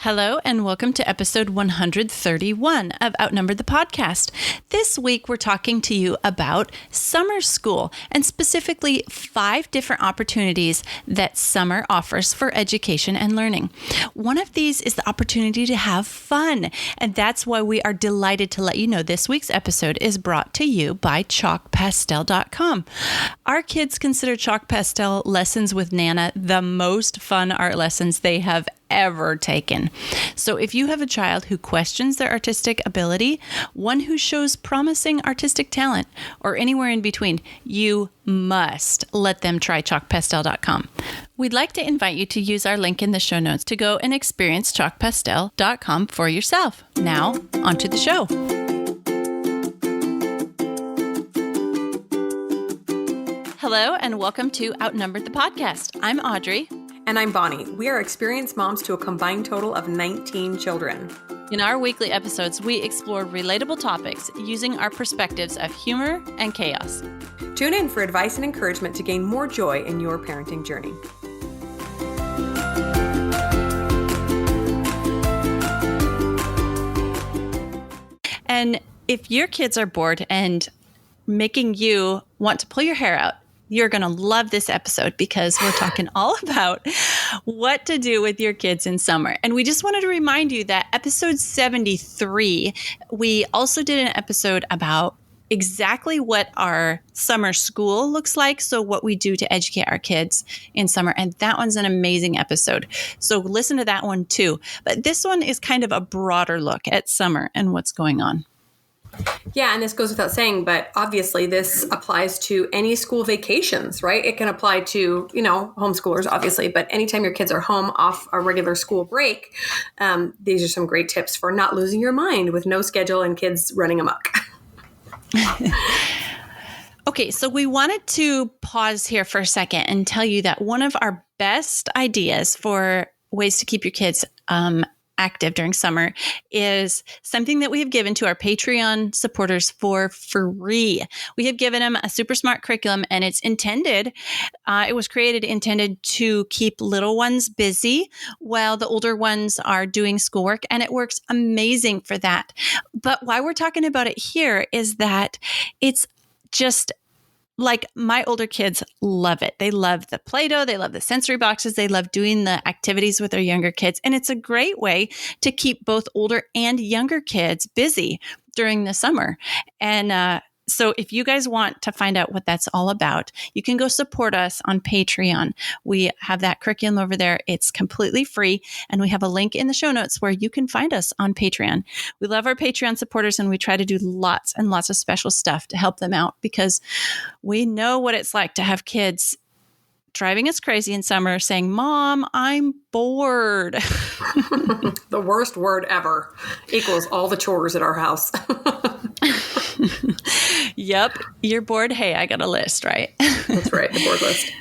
Hello and welcome to episode 131 of Outnumbered the Podcast. This week we're talking to you about summer school and specifically 5 different opportunities that summer offers for education and learning. One of these is the opportunity to have fun, and that's why we are delighted to let you know this week's episode is brought to you by chalkpastel.com. Our kids consider chalk pastel lessons with Nana the most fun art lessons they have ever taken. So if you have a child who questions their artistic ability, one who shows promising artistic talent, or anywhere in between, you must let them try chalkpastel.com. We'd like to invite you to use our link in the show notes to go and experience chalkpastel.com for yourself. Now, onto the show. Hello, and welcome to Outnumbered the Podcast. I'm Audrey. And I'm Bonnie. We are experienced moms to a combined total of 19 children. In our weekly episodes, we explore relatable topics using our perspectives of humor and chaos. Tune in for advice and encouragement to gain more joy in your parenting journey. And if your kids are bored and making you want to pull your hair out, you're going to love this episode because we're talking all about what to do with your kids in summer. And we just wanted to remind you that episode 73, we also did an episode about exactly what our summer school looks like. So what we do to educate our kids in summer. And that one's an amazing episode. So listen to that one too. But this one is kind of a broader look at summer and what's going on. Yeah, and this goes without saying, but obviously this applies to any school vacations, right? It can apply to, homeschoolers, obviously, but anytime your kids are home off a regular school break, these are some great tips for not losing your mind with no schedule and kids running amok. Okay, so we wanted to pause here for a second and tell you that one of our best ideas for ways to keep your kids active during summer is something that we have given to our Patreon supporters for free. We have given them a super smart curriculum, and it's intended, it was intended to keep little ones busy while the older ones are doing schoolwork, and it works amazing for that. But why we're talking about it here is that it's just like my older kids love it. They love the Play-Doh. They love the sensory boxes. They love doing the activities with their younger kids. And it's a great way to keep both older and younger kids busy during the summer. And so if you guys want to find out what that's all about, you can go support us on Patreon. We have that curriculum over there. It's completely free. And we have a link in the show notes where you can find us on Patreon. We love our Patreon supporters, and we try to do lots and lots of special stuff to help them out because we know what it's like to have kids driving us crazy in summer saying, "Mom, I'm bored." The worst word ever equals all the chores at our house. Yep. You're bored. Hey, I got a list, right? That's right. The board list.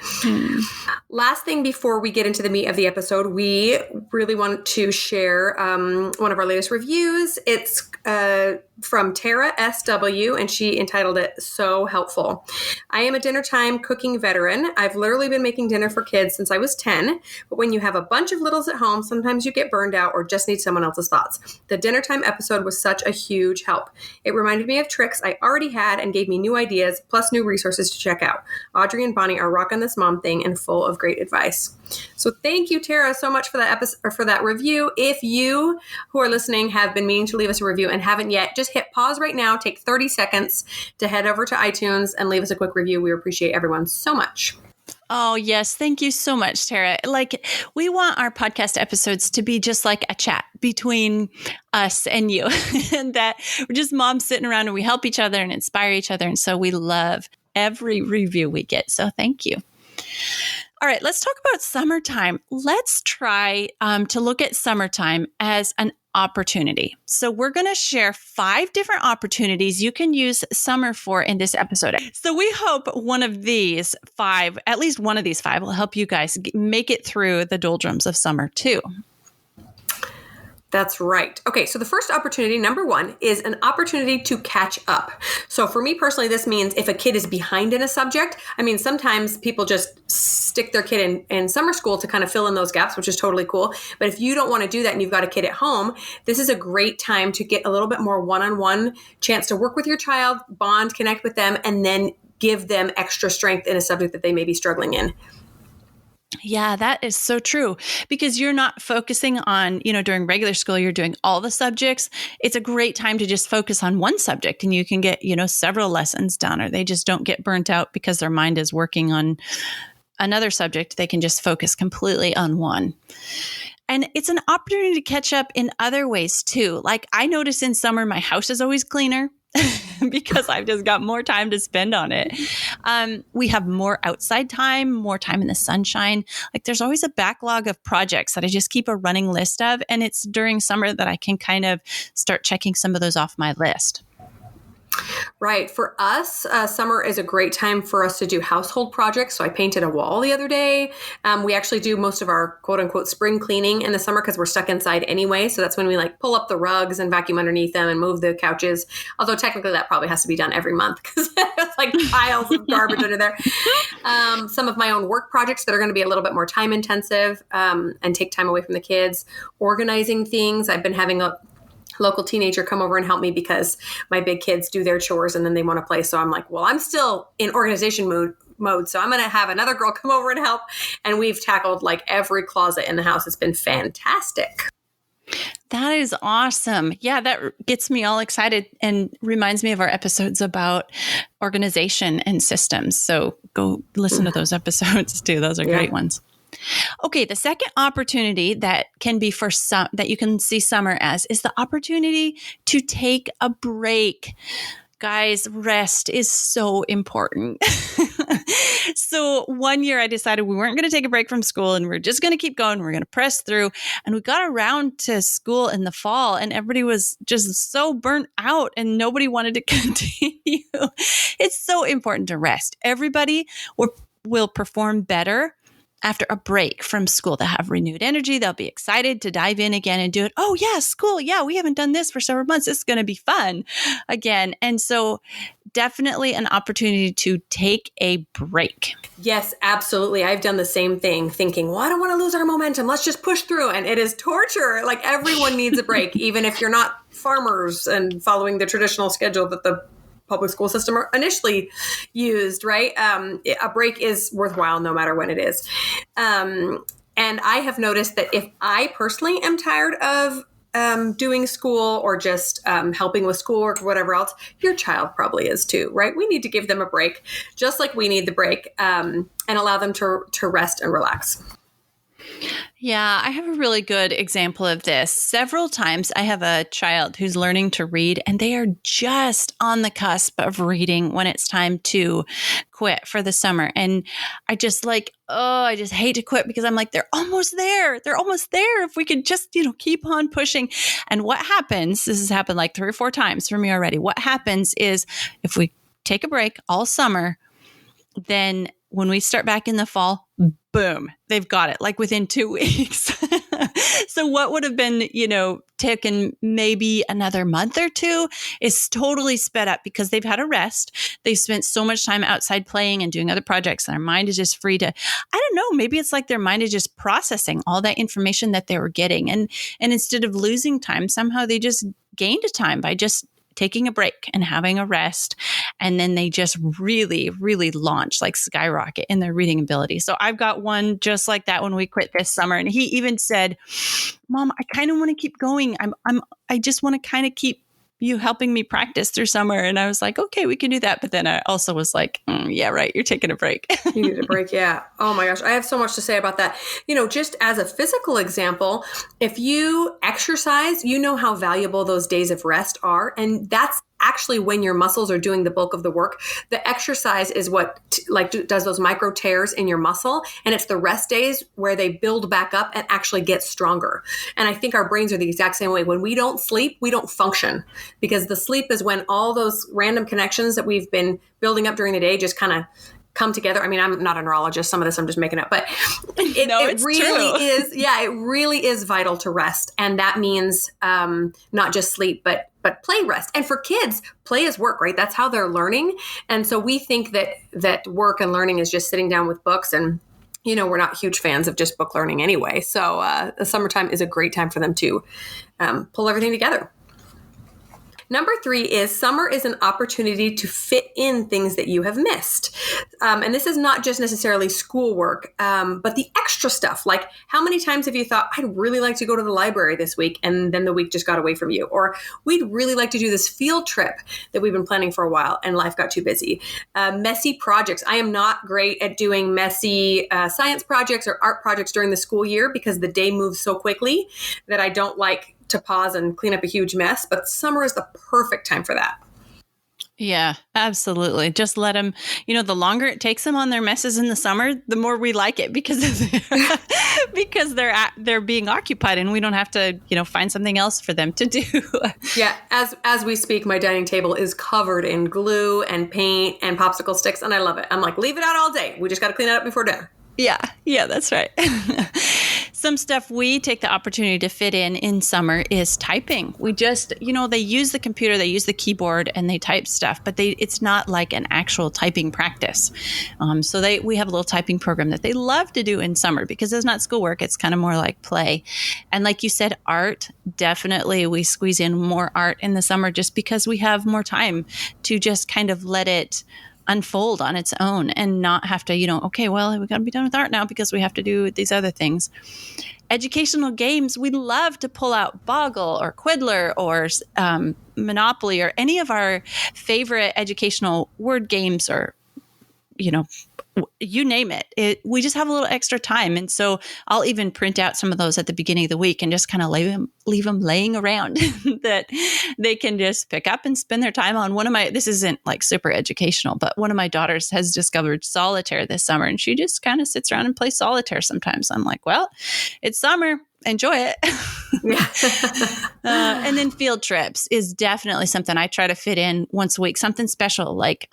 Last thing before we get into the meat of the episode, we really want to share one of our latest reviews. It's from Tara SW, and she entitled it "So Helpful." I am a dinner time cooking veteran. I've literally been making dinner for kids since I was 10, but when you have a bunch of littles at home, sometimes you get burned out or just need someone else's thoughts. The dinner time episode was such a huge help. It reminded me of tricks I already had and gave me new ideas, plus new resources to check out. Audrey and Bonnie are rocking this mom thing and full of great advice. So thank you, Tara, so much for that episode, or for that review. If you who are listening have been meaning to leave us a review and haven't yet, just hit pause right now, take 30 seconds to head over to iTunes and leave us a quick review. We appreciate everyone so much. Oh, yes. Thank you so much, Tara. We want our podcast episodes to be just like a chat between us and you, and that we're just moms sitting around and we help each other and inspire each other. And so we love every review we get. So thank you. All right, let's talk about summertime. Let's try to look at summertime as an opportunity. So we're going to share 5 different opportunities you can use summer for in this episode. So we hope one of these 5, at least one of these 5, will help you guys make it through the doldrums of summer too. That's right. Okay, so the first opportunity, number one, is an opportunity to catch up. So for me personally, this means if a kid is behind in a subject, I mean, sometimes people just stick their kid in summer school to kind of fill in those gaps, which is totally cool. But if you don't want to do that and you've got a kid at home, this is a great time to get a little bit more one-on-one chance to work with your child, bond, connect with them, and then give them extra strength in a subject that they may be struggling in. Yeah, that is so true, because you're not focusing on, during regular school, you're doing all the subjects. It's a great time to just focus on one subject, and you can get, several lessons done, or they just don't get burnt out because their mind is working on another subject. They can just focus completely on one. And it's an opportunity to catch up in other ways too. Like I notice in summer, my house is always cleaner. Because I've just got more time to spend on it. We have more outside time, more time in the sunshine. Like there's always a backlog of projects that I just keep a running list of. And it's during summer that I can kind of start checking some of those off my list. Right. For us, summer is a great time for us to do household projects. So I painted a wall the other day. We actually do most of our quote unquote spring cleaning in the summer because we're stuck inside anyway. So that's when we like pull up the rugs and vacuum underneath them and move the couches. Although technically that probably has to be done every month because it's like piles of garbage under there. Some of my own work projects that are going to be a little bit more time intensive and take time away from the kids. Organizing things. I've been having a local teenager come over and help me because my big kids do their chores and then they want to play. So I'm like, well, I'm still in organization mode. So I'm going to have another girl come over and help. And we've tackled like every closet in the house. It's been fantastic. That is awesome. Yeah, that gets me all excited and reminds me of our episodes about organization and systems. So go listen to those episodes too. Those are great ones. Okay, the second opportunity that can be for some that you can see summer as is the opportunity to take a break. Guys, rest is so important. So one year I decided we weren't going to take a break from school and we're just going to keep going. We're going to press through. And we got around to school in the fall and everybody was just so burnt out and nobody wanted to continue. It's so important to rest. Everybody will perform better after a break from school. They'll have renewed energy. They'll be excited to dive in again and do it. Oh yeah, school. Yeah, we haven't done this for several months. This is going to be fun again. And so definitely an opportunity to take a break. Yes, absolutely. I've done the same thing thinking, well, I don't want to lose our momentum. Let's just push through. And it is torture. Like everyone needs a break, even if you're not farmers and following the traditional schedule that the public school system initially used, right? A break is worthwhile no matter when it is. And I have noticed that if I personally am tired of doing school or just helping with schoolwork or whatever else, your child probably is too, right? We need to give them a break, just like we need the break, and allow them to rest and relax. Yeah, I have a really good example of this. Several times I have a child who's learning to read and they are just on the cusp of reading when it's time to quit for the summer. And I just I just hate to quit because I'm like, they're almost there. They're almost there. If we could just, keep on pushing. And what happens, this has happened like 3 or 4 times for me already. What happens is if we take a break all summer, then when we start back in the fall, boom, they've got it like within 2 weeks. So what would have been, taken maybe another month or 2 is totally sped up because they've had a rest. They've spent so much time outside playing and doing other projects and their mind is just free to, I don't know, maybe it's like their mind is just processing all that information that they were getting. And instead of losing time, somehow they just gained time by just taking a break and having a rest. And then they just really, really launch, like skyrocket in their reading ability. So I've got one just like that when we quit this summer. And he even said, Mom, I kind of want to keep going. I just want to kind of keep you helping me practice through summer. And I was like, okay, we can do that. But then I also was like, yeah, right. You're taking a break. You need a break. Yeah. Oh my gosh. I have so much to say about that. Just as a physical example, if you exercise, you know how valuable those days of rest are. And that's actually when your muscles are doing the bulk of the work. The exercise is what does those micro tears in your muscle. And it's the rest days where they build back up and actually get stronger. And I think our brains are the exact same way. When we don't sleep, we don't function because the sleep is when all those random connections that we've been building up during the day just kind of come together. I mean, I'm not a neurologist. Some of this I'm just making up, but it's really true. it really is vital to rest. And that means not just sleep, but play rest. And for kids, play is work, right? That's how they're learning. And so we think that work and learning is just sitting down with books, and we're not huge fans of just book learning anyway. So the summertime is a great time for them to pull everything together. Number 3 is summer is an opportunity to fit in things that you have missed. And this is not just necessarily schoolwork, but the extra stuff. Like, how many times have you thought, I'd really like to go to the library this week, and then the week just got away from you? Or we'd really like to do this field trip that we've been planning for a while, and life got too busy. Messy projects. I am not great at doing messy science projects or art projects during the school year because the day moves so quickly that I don't like to pause and clean up a huge mess, but summer is the perfect time for that. Yeah, absolutely. Just let them, the longer it takes them on their messes in the summer, the more we like it because they're being occupied and we don't have to, find something else for them to do. Yeah. As we speak, my dining table is covered in glue and paint and popsicle sticks, and I love it. I'm like, leave it out all day. We just got to clean it up before dinner. Yeah, that's right. Some stuff we take the opportunity to fit in summer is typing. We just, they use the computer, they use the keyboard, and they type stuff, but it's not like an actual typing practice. So we have a little typing program that they love to do in summer because it's not schoolwork. It's kind of more like play. And like you said, art, definitely we squeeze in more art in the summer just because we have more time to just kind of let it unfold on its own and not have to, okay, well, we got to be done with art now because we have to do these other things. Educational games, we love to pull out Boggle or Quiddler or Monopoly or any of our favorite educational word games or, you name it. We just have a little extra time. And so I'll even print out some of those at the beginning of the week and just kind of leave them laying around that they can just pick up and spend their time on. This isn't like super educational, but one of my daughters has discovered solitaire this summer and she just kind of sits around and plays solitaire sometimes. I'm like, well, it's summer. Enjoy it. And then field trips is definitely something I try to fit in once a week, something special. Like,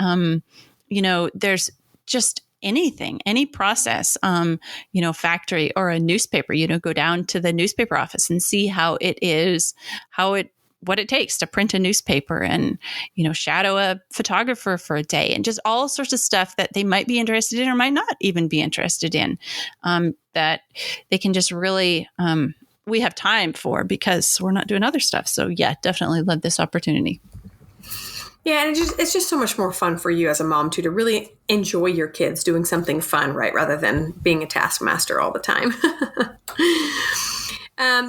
there's just anything, any process, factory or a newspaper, go down to the newspaper office and see what it takes to print a newspaper and, shadow a photographer for a day and just all sorts of stuff that they might be interested in or might not even be interested in, that they can just really, we have time for because we're not doing other stuff. So yeah, definitely love this opportunity. Yeah, and it's just so much more fun for you as a mom, too, to really enjoy your kids doing something fun, right, rather than being a taskmaster all the time.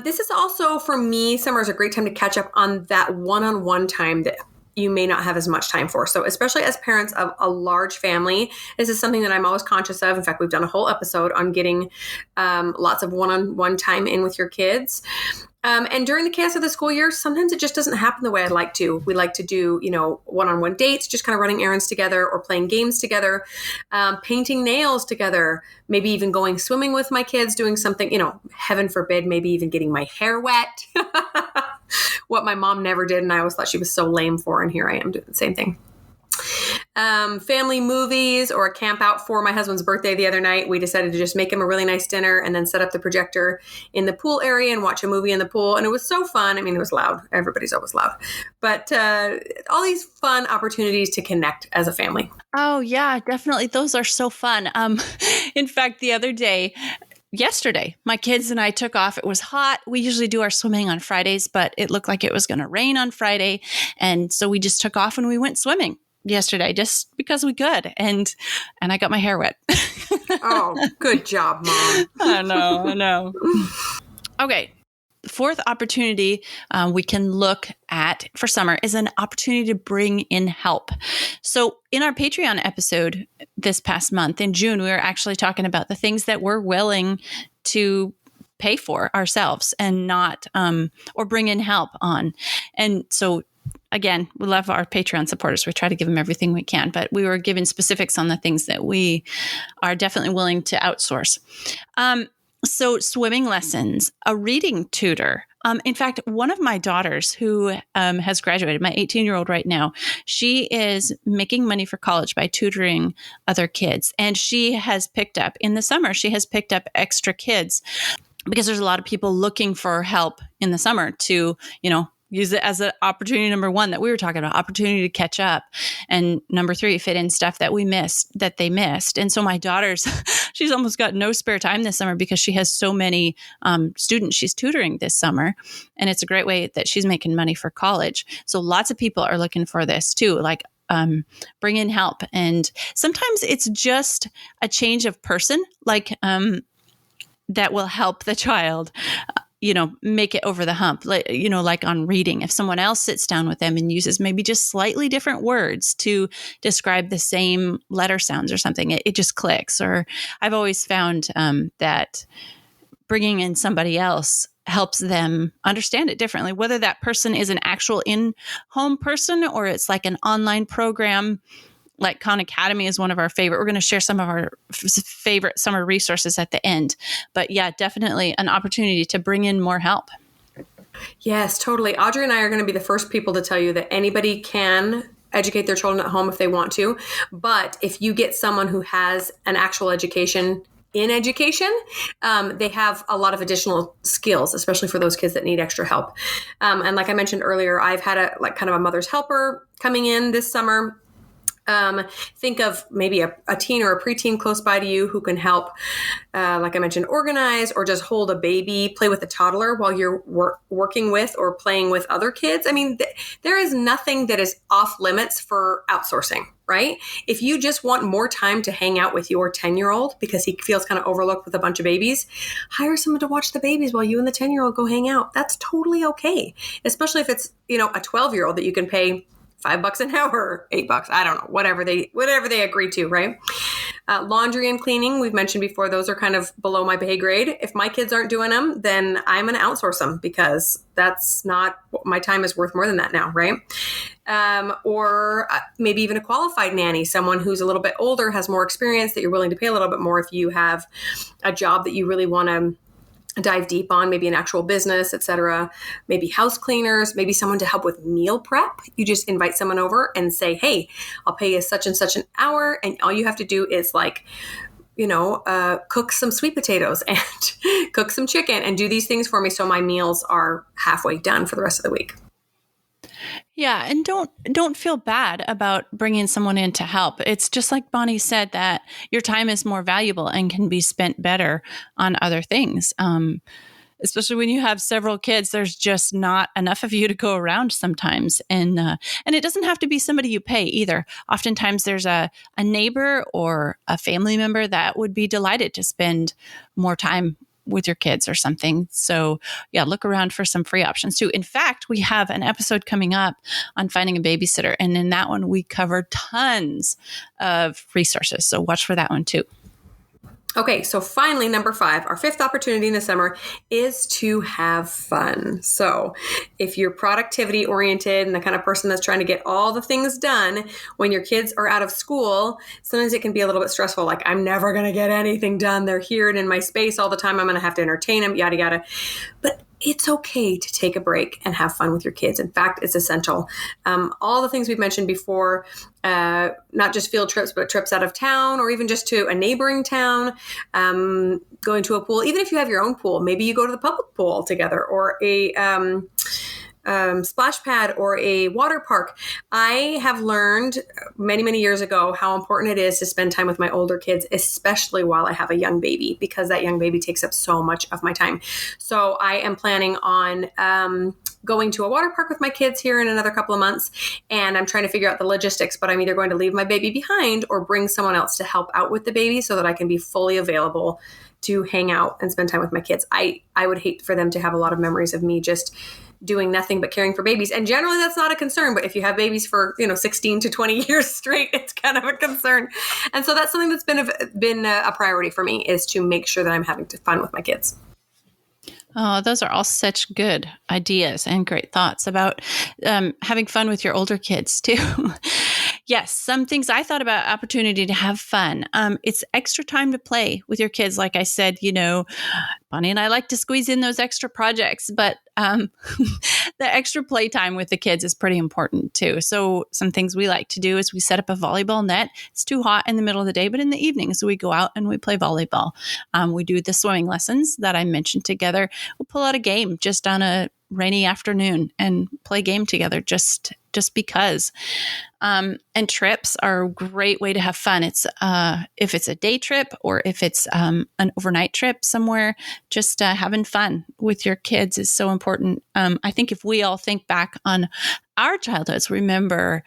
This is also, for me, summer is a great time to catch up on that one-on-one time that you may not have as much time for. So especially as parents of a large family, this is something that I'm always conscious of. In fact, we've done a whole episode on getting lots of one-on-one time in with your kids. And during the chaos of the school year, sometimes it just doesn't happen the way I'd like to. We like to do, one-on-one dates, just kind of running errands together or playing games together, painting nails together, maybe even going swimming with my kids, doing something, heaven forbid, maybe even getting my hair wet, what my mom never did. And I always thought she was so lame for, and here I am doing the same thing. Family movies or a camp out for my husband's birthday the other night. We decided to just make him a really nice dinner and then set up the projector in the pool area and watch a movie in the pool. And it was so fun. I mean, it was loud. Everybody's always loud. But all these fun opportunities to connect as a family. Oh, yeah, definitely. Those are so fun. In fact, the other day, yesterday, my kids and I took off. It was hot. We usually do our swimming on Fridays, but it looked like it was going to rain on Friday. And so we just took off and we went swimming yesterday just because we could. And I got my hair wet. Oh, good job, Mom. I know. Okay. The fourth opportunity we can look at for summer is an opportunity to bring in help. So in our Patreon episode this past month in June, we were actually talking about the things that we're willing to pay for ourselves and not, or bring in help on. And so again, we love our Patreon supporters. We try to give them everything we can, but we were given specifics on the things that we are definitely willing to outsource. So swimming lessons, a reading tutor, In fact, one of my daughters who has graduated, my 18-year-old right now, she is making money for college by tutoring other kids. And she has picked up, in the summer, she has picked up extra kids because there's a lot of people looking for help in the summer to, use it as an opportunity, number one, that we were talking about, opportunity to catch up. And number three, fit in stuff that they missed. And so my daughter's, she's almost got no spare time this summer because she has so many students she's tutoring this summer. And it's a great way that she's making money for college. So lots of people are looking for this too, like bring in help. And sometimes it's just a change of person, like that will help the child make it over the hump, like on reading. If someone else sits down with them and uses maybe just slightly different words to describe the same letter sounds or something, it just clicks. Or I've always found that bringing in somebody else helps them understand it differently, whether that person is an actual in-home person or it's like an online program. Like Khan Academy is one of our favorite. We're going to share some of our favorite summer resources at the end. But yeah, definitely an opportunity to bring in more help. Yes, totally. Audrey and I are going to be the first people to tell you that anybody can educate their children at home if they want to. But if you get someone who has an actual education in education, they have a lot of additional skills, especially for those kids that need extra help. And like I mentioned earlier, I've had a mother's helper coming in this summer. Think of maybe a teen or a preteen close by to you who can help, like I mentioned, organize or just hold a baby, play with a toddler while you're working with or playing with other kids. I mean, there is nothing that is off limits for outsourcing, right? If you just want more time to hang out with your 10-year-old because he feels kind of overlooked with a bunch of babies, hire someone to watch the babies while you and the 10-year-old go hang out. That's totally okay. Especially if it's, a 12-year-old that you can pay $5 an hour, $8, I don't know, whatever they agree to, right? Laundry and cleaning, we've mentioned before, those are kind of below my pay grade. If my kids aren't doing them, then I'm going to outsource them because that's not, my time is worth more than that now, right? Or maybe even a qualified nanny, someone who's a little bit older, has more experience, that you're willing to pay a little bit more if you have a job that you really want to dive deep on, maybe an actual business, etc. Maybe house cleaners, maybe someone to help with meal prep. You just invite someone over and say, hey, I'll pay you such and such an hour. And all you have to do is cook some sweet potatoes and cook some chicken and do these things for me so my meals are halfway done for the rest of the week. Yeah, and don't feel bad about bringing someone in to help. It's just like Bonnie said, that your time is more valuable and can be spent better on other things. Especially when you have several kids, there's just not enough of you to go around sometimes. And it doesn't have to be somebody you pay either. Oftentimes there's a neighbor or a family member that would be delighted to spend more time with your kids or something. So yeah, look around for some free options too. In fact, we have an episode coming up on finding a babysitter. And in that one, we cover tons of resources. So watch for that one too. Okay, so finally, number 5, our 5th opportunity in the summer is to have fun. So if you're productivity oriented and the kind of person that's trying to get all the things done when your kids are out of school, sometimes it can be a little bit stressful. Like, I'm never going to get anything done. They're here and in my space all the time. I'm going to have to entertain them, yada, yada. But it's okay to take a break and have fun with your kids. In fact, it's essential. All the things we've mentioned before, not just field trips, but trips out of town or even just to a neighboring town, going to a pool. Even if you have your own pool, maybe you go to the public pool together or a splash pad or a water park. I have learned many, many years ago how important it is to spend time with my older kids, especially while I have a young baby, because that young baby takes up so much of my time. So I am planning on going to a water park with my kids here in another couple of months, and I'm trying to figure out the logistics, but I'm either going to leave my baby behind or bring someone else to help out with the baby so that I can be fully available to hang out and spend time with my kids. I would hate for them to have a lot of memories of me just doing nothing but caring for babies. And generally that's not a concern, but if you have babies for, 16 to 20 years straight, it's kind of a concern. And so that's something that's been a priority for me, is to make sure that I'm having fun with my kids. Oh, those are all such good ideas and great thoughts about having fun with your older kids too. Yes, some things I thought about opportunity to have fun. It's extra time to play with your kids. Like I said, Bonnie and I like to squeeze in those extra projects, but the extra playtime with the kids is pretty important too. So some things we like to do is we set up a volleyball net. It's too hot in the middle of the day, but in the evenings we go out and we play volleyball. We do the swimming lessons that I mentioned together. We'll pull out a game just on a rainy afternoon and play a game together just because. And trips are a great way to have fun. It's if it's a day trip or if it's an overnight trip somewhere, just having fun with your kids is so important. I think if we all think back on our childhoods, remember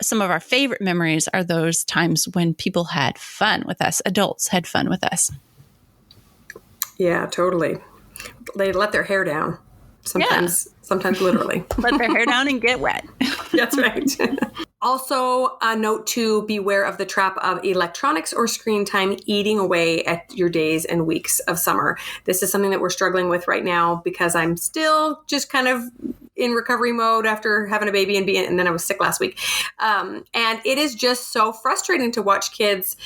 some of our favorite memories are those times when people had fun with us, adults had fun with us. Yeah, totally. They let their hair down. Sometimes literally. Let their hair down and get wet. That's right. Also, a note to beware of the trap of electronics or screen time eating away at your days and weeks of summer. This is something that we're struggling with right now because I'm still just kind of in recovery mode after having a baby and then I was sick last week. And it is just so frustrating to watch kids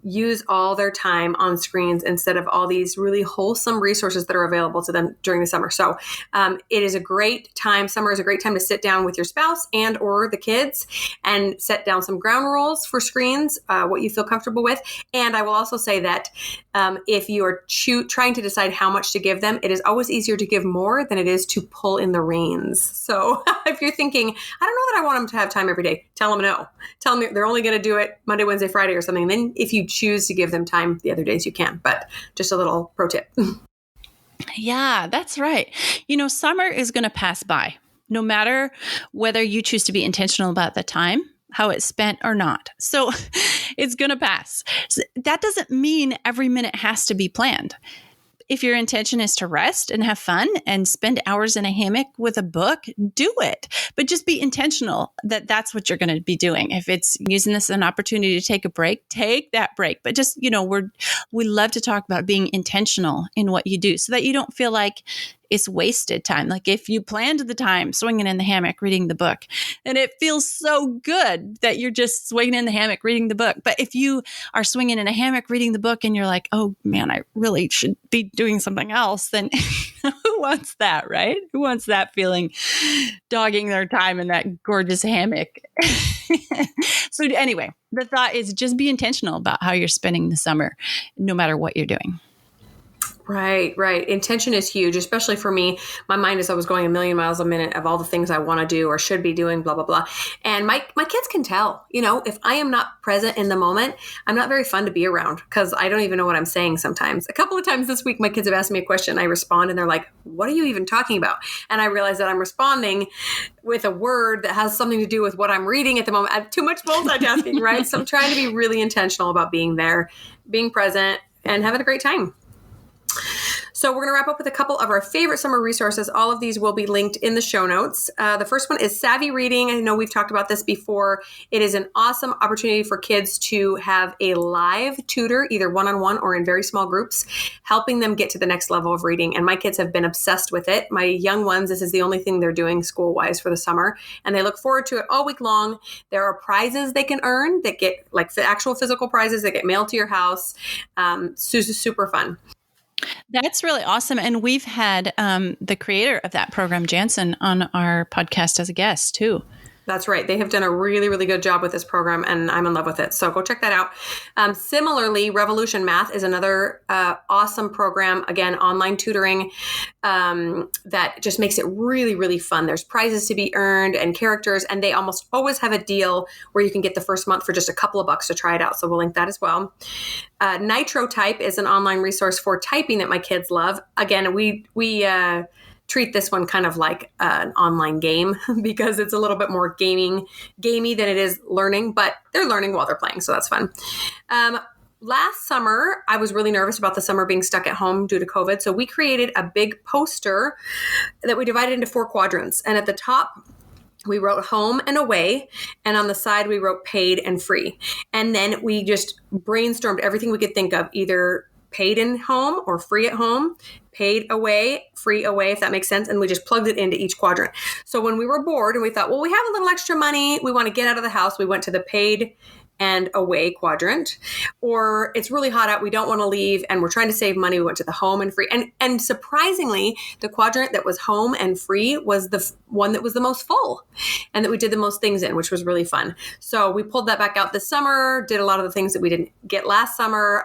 use all their time on screens instead of all these really wholesome resources that are available to them during the summer. So it is a great time. Summer is a great time to sit down with your spouse and or the kids and set down some ground rules for screens, what you feel comfortable with. And I will also say that if you are trying to decide how much to give them, it is always easier to give more than it is to pull in the reins. So if you're thinking, I don't know that I want them to have time every day, tell them no. Tell them they're only going to do it Monday, Wednesday, Friday or something. Then if you choose to give them time the other days, you can. But just a little pro tip. Yeah, that's right. Summer is going to pass by, no matter whether you choose to be intentional about the time, how it's spent or not. So it's going to pass. So that doesn't mean every minute has to be planned. If your intention is to rest and have fun and spend hours in a hammock with a book, do it. But just be intentional that that's what you're going to be doing. If it's using this as an opportunity to take a break, take that break. But just, we love to talk about being intentional in what you do so that you don't feel like it's wasted time. Like if you planned the time swinging in the hammock, reading the book, and it feels so good that you're just swinging in the hammock, reading the book. But if you are swinging in a hammock, reading the book, and you're like, oh man, I really should be doing something else, then who wants that, right? Who wants that feeling, dogging their time in that gorgeous hammock? So anyway, the thought is just be intentional about how you're spending the summer, no matter what you're doing. Right. Intention is huge, especially for me. My mind is always going a million miles a minute of all the things I want to do or should be doing, blah, blah, blah. And my kids can tell, if I am not present in the moment, I'm not very fun to be around because I don't even know what I'm saying sometimes. A couple of times this week, my kids have asked me a question. I respond and they're like, what are you even talking about? And I realize that I'm responding with a word that has something to do with what I'm reading at the moment. I have too much multitasking, right? So I'm trying to be really intentional about being there, being present, and having a great time. So we're going to wrap up with a couple of our favorite summer resources. All of these will be linked in the show notes. The first one is Savvy Reading. I know we've talked about this before. It is an awesome opportunity for kids to have a live tutor, either one-on-one or in very small groups, helping them get to the next level of reading. And my kids have been obsessed with it. My young ones, this is the only thing they're doing school-wise for the summer, and they look forward to it all week long. There are prizes they can earn that get like actual physical prizes that get mailed to your house. Super fun. That's really awesome. And we've had the creator of that program, Jansen, on our podcast as a guest too. That's right. They have done a really, really good job with this program, and I'm in love with it. So go check that out. Similarly, Revolution Math is another awesome program. Again, online tutoring that just makes it really, really fun. There's prizes to be earned and characters, and they almost always have a deal where you can get the first month for just a couple of bucks to try it out. So we'll link that as well. Nitro Type is an online resource for typing that my kids love. Again, we treat this one kind of like an online game because it's a little bit more gamey than it is learning, but they're learning while they're playing. So that's fun. Last summer, I was really nervous about the summer being stuck at home due to COVID. So we created a big poster that we divided into 4 quadrants. And at the top, we wrote home and away, and on the side we wrote paid and free. And then we just brainstormed everything we could think of, either paid in home or free at home, paid away, free away, if that makes sense. And we just plugged it into each quadrant. So when we were bored and we thought, well, we have a little extra money, we want to get out of the house, we went to the paid and away quadrant. Or it's really hot out, we don't want to leave, and we're trying to save money, we went to the home and free. And surprisingly, the quadrant that was home and free was the one that was the most full and that we did the most things in, which was really fun. So we pulled that back out this summer, did a lot of the things that we didn't get last summer.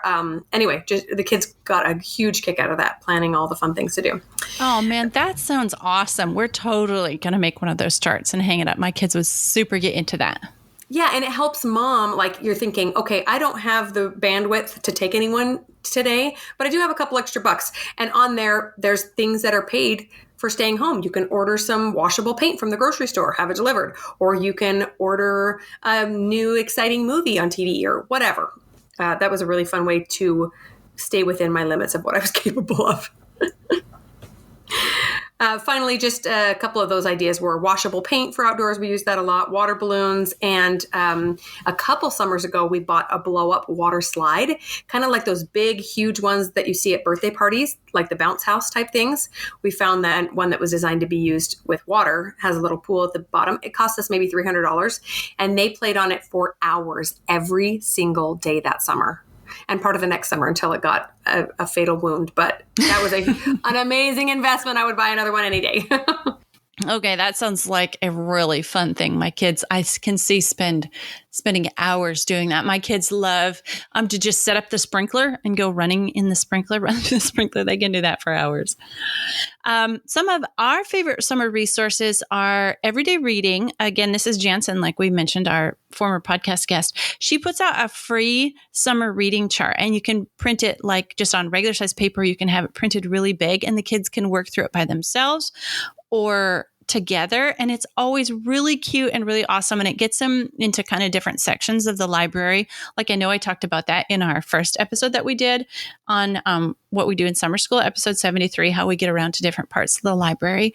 Anyway, just the kids got a huge kick out of that, planning all the fun things to do. Oh man, that sounds awesome. We're totally going to make one of those charts and hang it up. My kids would super get into that. Yeah, and it helps mom, like you're thinking, okay, I don't have the bandwidth to take anyone today, but I do have a couple extra bucks. And on there, there's things that are paid for staying home. You can order some washable paint from the grocery store, have it delivered, or you can order a new exciting movie on TV or whatever. That was a really fun way to stay within my limits of what I was capable of. Finally, just a couple of those ideas were washable paint for outdoors. We use that a lot. Water balloons. And a couple summers ago, we bought a blow-up water slide, kind of like those big, huge ones that you see at birthday parties, like the bounce house type things. We found that one that was designed to be used with water, has a little pool at the bottom. It cost us maybe $300. And they played on it for hours every single day that summer. And part of the next summer until it got a fatal wound. But that was an amazing investment. I would buy another one any day. Okay, that sounds like a really fun thing. My kids, I can see spending hours doing that. My kids love to just set up the sprinkler and go running in the sprinkler, run through the sprinkler. They can do that for hours. Some of our favorite summer resources are everyday reading. Again, this is Jansen, like we mentioned, our former podcast guest. She puts out a free summer reading chart, and you can print it like just on regular size paper. You can have it printed really big, and the kids can work through it by themselves or together. And it's always really cute and really awesome. And it gets them into kind of different sections of the library. Like I know I talked about that in our first episode that we did on what we do in summer school, episode 73, how we get around to different parts of the library.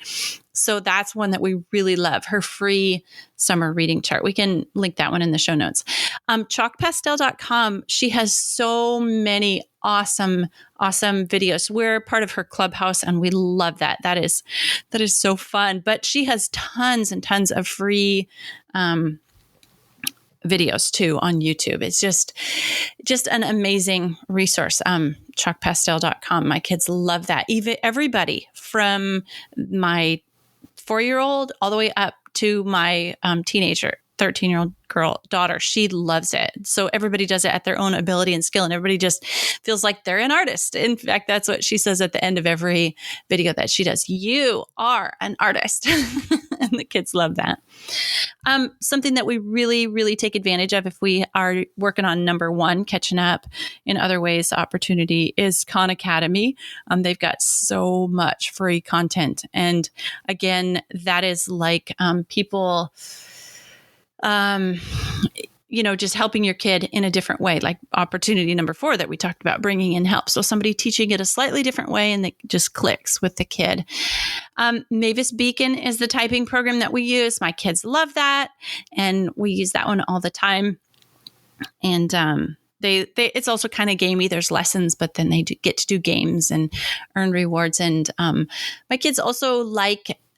So that's one that we really love, her free summer reading chart. We can link that one in the show notes. Chalkpastel.com, she has so many awesome videos. We're part of her clubhouse and we love that. That is so fun. But she has tons and tons of free videos too on YouTube. It's just an amazing resource. Chalkpastel.com. My kids love that. Even everybody from my 4-year-old all the way up to my teenager, 13-year-old daughter, she loves it. So everybody does it at their own ability and skill, and everybody just feels like they're an artist. In fact, that's what she says at the end of every video that she does. You are an artist. And the kids love that. Something that we really, really take advantage of if we are working on number one, catching up in other ways, opportunity, is Khan Academy. They've got so much free content. And again, that is like people just helping your kid in a different way, like opportunity number 4 that we talked about, bringing in help. So somebody teaching it a slightly different way and it just clicks with the kid. Mavis Beacon is the typing program that we use. My kids love that. And we use that one all the time. And it's also kind of gamey. There's lessons, but then they get to do games and earn rewards. And my kids also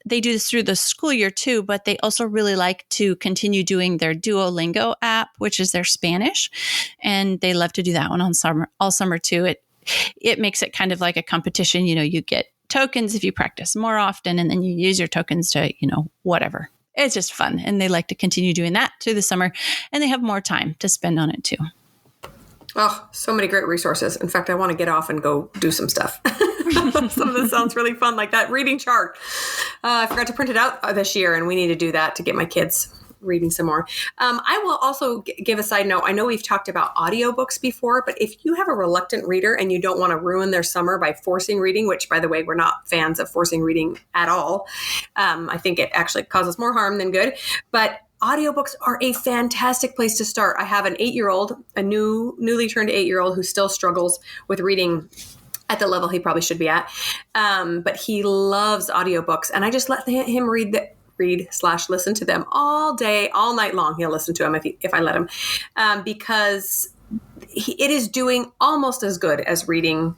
they do this through the school year too, but they also really like to continue doing their Duolingo app, which is their Spanish. And they love to do that one all summer too. It makes it kind of like a competition. You get tokens if you practice more often, and then you use your tokens to, whatever. It's just fun. And they like to continue doing that through the summer, and they have more time to spend on it too. Oh, so many great resources. In fact, I want to get off and go do some stuff. Some of this sounds really fun, like that reading chart. I forgot to print it out this year, and we need to do that to get my kids reading some more. I will also give a side note. I know we've talked about audiobooks before, but if you have a reluctant reader and you don't want to ruin their summer by forcing reading, which, by the way, we're not fans of forcing reading at all. I think it actually causes more harm than good. But audiobooks are a fantastic place to start. I have an 8-year-old, a newly turned 8-year-old who still struggles with reading at the level he probably should be at. But he loves audiobooks, and I just let him read/listen to them all day, all night long. He'll listen to them if I let him, because it is doing almost as good as reading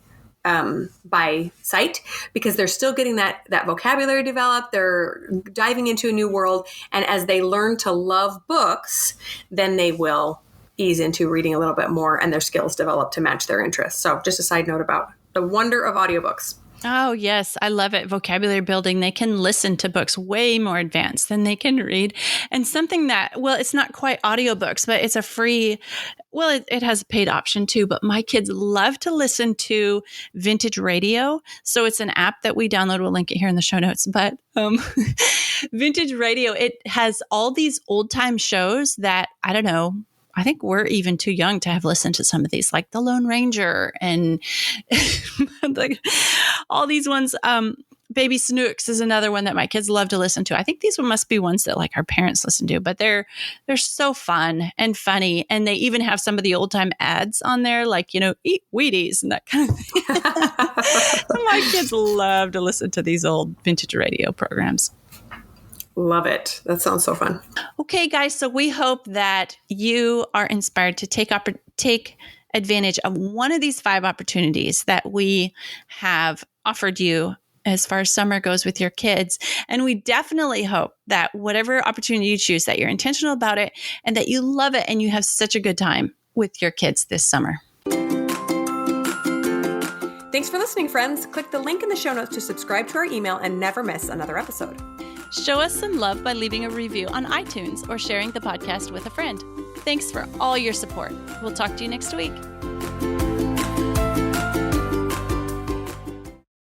by sight, because they're still getting that vocabulary developed. They're diving into a new world. And as they learn to love books, then they will ease into reading a little bit more and their skills develop to match their interests. So just a side note about the wonder of audiobooks. Oh, yes. I love it. Vocabulary building. They can listen to books way more advanced than they can read. And something that, well, it's not quite audiobooks, but it's a free, well, it has a paid option too, but my kids love to listen to vintage radio. So it's an app that we download. We'll link it here in the show notes. But vintage radio, it has all these old time shows that, I don't know, I think we're even too young to have listened to some of these, like The Lone Ranger and all these ones. Baby Snooks is another one that my kids love to listen to. I think these must be ones that like our parents listen to, but they're so fun and funny. And they even have some of the old time ads on there, like, eat Wheaties and that kind of thing. My kids love to listen to these old vintage radio programs. Love it. That sounds so fun. Okay, guys. So we hope that you are inspired to take advantage of one of these 5 opportunities that we have offered you as far as summer goes with your kids. And we definitely hope that whatever opportunity you choose, that you're intentional about it and that you love it and you have such a good time with your kids this summer. Thanks for listening, friends. Click the link in the show notes to subscribe to our email and never miss another episode. Show us some love by leaving a review on iTunes or sharing the podcast with a friend. Thanks for all your support. We'll talk to you next week.